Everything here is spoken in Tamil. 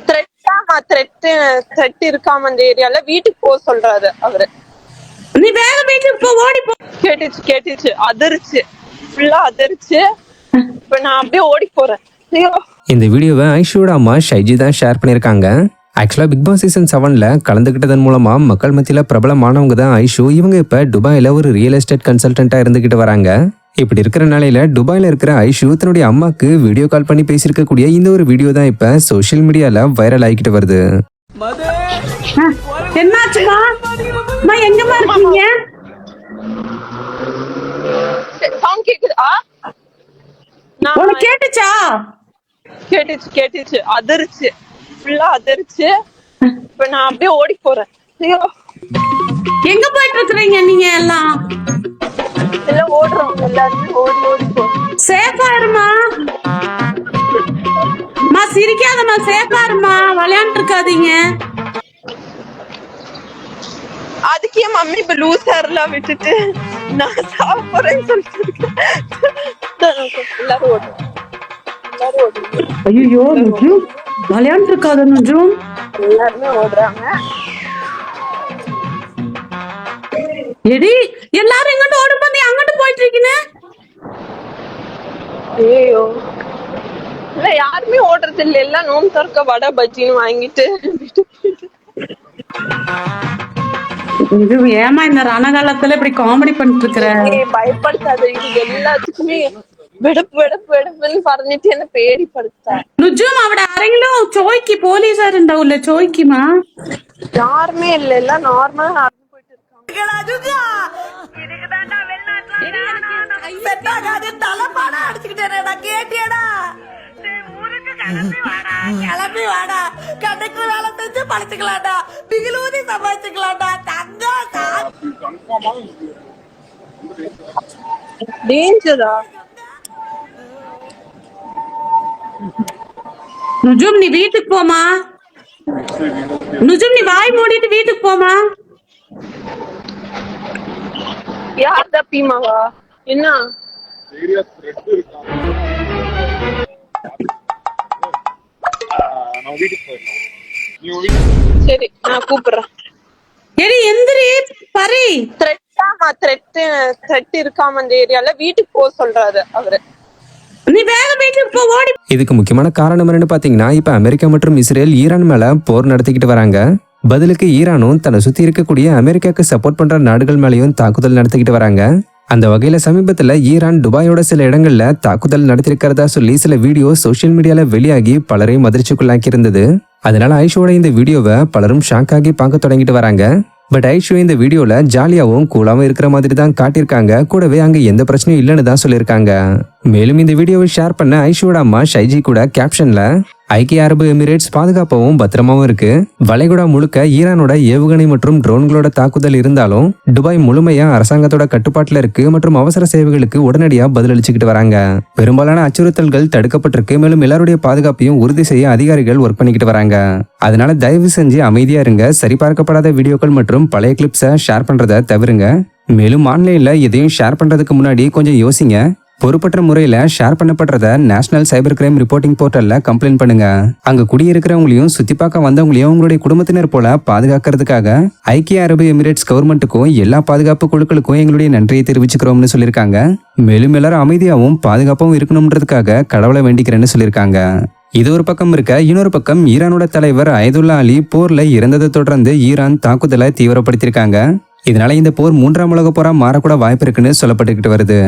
த்ரெட் இருக்காம அந்த ஏரியால வீட்டுக்கு போக சொல்றாரு அவரு. நீ வேற வீட்டுக்கு போ, ஓடி போ. கேட்டுச்சு அதிர்ச்சு, ஃபுல்லா அதிர்ச்சு. இப்ப நான் அப்படியே ஓடி போறேன். ஐயோ. இந்த வீடியோவை ஐஷுவோட அம்மா ஷைஜி தான் ஷேர் பண்ணிருக்காங்க. ஆக்சுவலா பிக் பாஸ் சீசன் 7ல கலந்துகிட்டதன் மூலமா மக்கள் மத்தியில பிரபலமானவங்க தான் ஐஷு. இவங்க இப்ப துபாயில ஒரு ரியல் எஸ்டேட் கன்சல்டன்டா இருந்துகிட்டு வராங்க. இப்படி இருக்கிற நிலையில துபாயில இருக்கிற ஐஷு தன்னுடைய அம்மாக்கு வீடியோ கால் பண்ணி பேசியிருக்கக்கூடிய இந்த ஒரு வீடியோ தான் இப்ப சோசியல் மீடியால வைரல் ஆகிட்டு வருது. என்னாச்சுமா? எங்கம்மா இருக்கீங்க? சாங் கேக்குதா? உனக்கு கேட்டுச்சா? கேட்டுச்சு அதிர்ச்சு, ஃபுல்லா அதிர்ச்சு. இப்ப நான் அப்படியே ஓடி போறேன். ஐயோ. எங்க போயிட்டு இருக்கீங்க நீங்க எல்லாம்? எல்லாம் ஓடுறோம், எல்லாருமே ஓடி போறோம். சேஃபா இருமா, சிரிக்காதம்மா, சேஃபா இருமா, விளையாண்டு இருக்காதீங்க. அதுக்கு என் மம்மி இப்ப லூசர்லாம் விட்டுட்டு நான் சாப்பிடுறேன்னு சொல்லிட்டு எல்லாரும் ஓடுறோம். ஐயோ நுஜு, விளையாண்டு இருக்காத நுஜு. எல்லாருமே ஓடுறாங்க. எடி எல்லாரும் எங்கிட்ட ஓடி வந்து அங்கிட்டு போயிட்டு இருக்கீங்க. ஐயோ இல்ல, யாருமே ஓடுறது இல்ல. எல்லாம் நோம்பு திறக்க வடை பஜ்ஜின்னு வாங்கிட்டு இது ஏமா இந்த ரணகாலத்துல இப்படி காமெடி பண்ணிட்டு இருக்கிற? பயப்படுத்தாது, இது எல்லாத்துக்குமே வெடுப்புன்னு പറഞ്ഞിട്ട് என்ன പേടിപ്പെടുത്താ. நுஜும் அவட அரங்கிலும் ചോയ്ക്ക് പോലീസുകാർ ഉണ്ടാവില്ല, ചോയ്ക്കുமா? யாருமே இல்ல, எல்லாம் நார்மலா நடந்து போயிட்டு இருக்காங்க. கிளம்பி வாடா, கண்டக்டர் வேலை செஞ்சு பழச்சுக்கலாம்டா, பிகிலூதி சமாளிச்சுக்கலாம்டா. டேஞ்சரா? நுஜும் நீ வீட்டுக்கு போமா. நுஜும் நீ வாய் மூடிட்டு வீட்டுக்கு போமா. யார் தப்பிமாவா? என்ன சரி, நான் கூப்பிடுறேன். எடி எந்திரி பரி. த்ரெட் இருக்காம அந்த ஏரியால வீட்டுக்கு போக சொல்றாரு அவரு. நீ வேற வீட்டுக்கு போ, ஓடி. இதுக்கு முக்கியமான காரணம் என்னன்னு பாத்தீங்கன்னா, இப்ப அமெரிக்கா மற்றும் இஸ்ரேல் ஈரான் மேல போர் நடத்திக்கிட்டு வராங்க. பதிலுக்கு ஈரானும் தன்னை சுத்தி இருக்கக்கூடிய அமெரிக்காக்கு சப்போர்ட் பண்ற நாடுகள் மேலேயும் தாக்குதல் நடத்திக்கிட்டு வராங்க. அந்த வகையில சமீபத்துல ஈரான் துபாயோட சில இடங்கள்ல தாக்குதல் நடத்திருக்கிறதா சொல்லி சில வீடியோ சோசியல் மீடியால வெளியாகி பலரையும் அதிர்ச்சிக்குள்ளாக்கி இருந்தது. அதனால ஐஷுவோட இந்த வீடியோவை பலரும் ஷாக் ஆகி பார்க்க தொடங்கிட்டு வராங்க. பட் ஐஷு இந்த வீடியோல ஜாலியாவும் கூலாவும் இருக்கிற மாதிரி தான் காட்டியிருக்காங்க. கூடவே அங்க எந்த பிரச்சனையும் இல்லைன்னு தான் சொல்லியிருக்காங்க. மேலும் இந்த வீடியோவை ஷேர் பண்ண ஐஷுவோட அம்மா ஷைஜி கூட கேப்ஷன்ல, ஐக்கிய அரபு எமிரேட்ஸ் பாதுகாப்பாவும் பத்திரமாவும் இருக்கு. வளைகுடா முழுக்க ஈரானோட ஏவுகணை மற்றும் ட்ரோன்களோட தாக்குதல் இருந்தாலும் துபாய் முழுமையா அரசாங்கத்தோட கட்டுப்பாட்டுல இருக்கு மற்றும் அவசர சேவைகளுக்கு உடனடியா பதிலளிச்சுக்கிட்டு வராங்க. பெரும்பாலான அச்சுறுத்தல்கள் தடுக்கப்பட்டிருக்கு. மேலும் எல்லாருடைய பாதுகாப்பையும் உறுதி செய்ய அதிகாரிகள் ஒர்க் பண்ணிக்கிட்டு வராங்க. அதனால தயவு செஞ்சு அமைதியா இருங்க. சரிபார்க்கப்படாத வீடியோக்கள் மற்றும் பழைய கிளிப்ஸை ஷேர் பண்றதை தவிருங்க. மேலும் ஆன்லைன்ல எதையும் ஷேர் பண்றதுக்கு முன்னாடி கொஞ்சம் யோசிங்க. பொறுப்பற்ற முறையில ஷேர் பண்ணப்படுறத நேஷனல் சைபர் கிரைம் ரிப்போர்ட்டிங் போர்ட்டல்ல கம்ப்ளைண்ட் பண்ணுங்க. அங்க குடியிருக்கிறவங்களையும் சுத்தி பார்க்க வந்தவங்களையும் உங்களுடைய குடும்பத்தினர் போல பாதுகாக்கிறதுக்காக ஐக்கிய அரபு எமிரேட்ஸ் கவர்மெண்ட்டுக்கும் எல்லா பாதுகாப்பு குழுக்களுக்கும் எங்களுடைய நன்றியை தெரிவிச்சுக்கிறோம்னு சொல்லியிருக்காங்க. மேலும் எல்லாரும் அமைதியாகவும் பாதுகாப்பாகவும் இருக்கணும்ன்றதுக்காக கடவுளை வேண்டிக்கிறேன்னு சொல்லியிருக்காங்க. இது ஒரு பக்கம் இருக்க, இன்னொரு பக்கம் ஈரானோட தலைவர் அயதுல்லா அலி போர்ல இறந்ததை தொடர்ந்து ஈரான் தாக்குதலை தீவிரப்படுத்தியிருக்காங்க. இதனால இந்த போர் 3ஆம் உலக போரா மாறக்கூட வாய்ப்பு இருக்குன்னு சொல்லப்பட்டுக்கிட்டு வருது.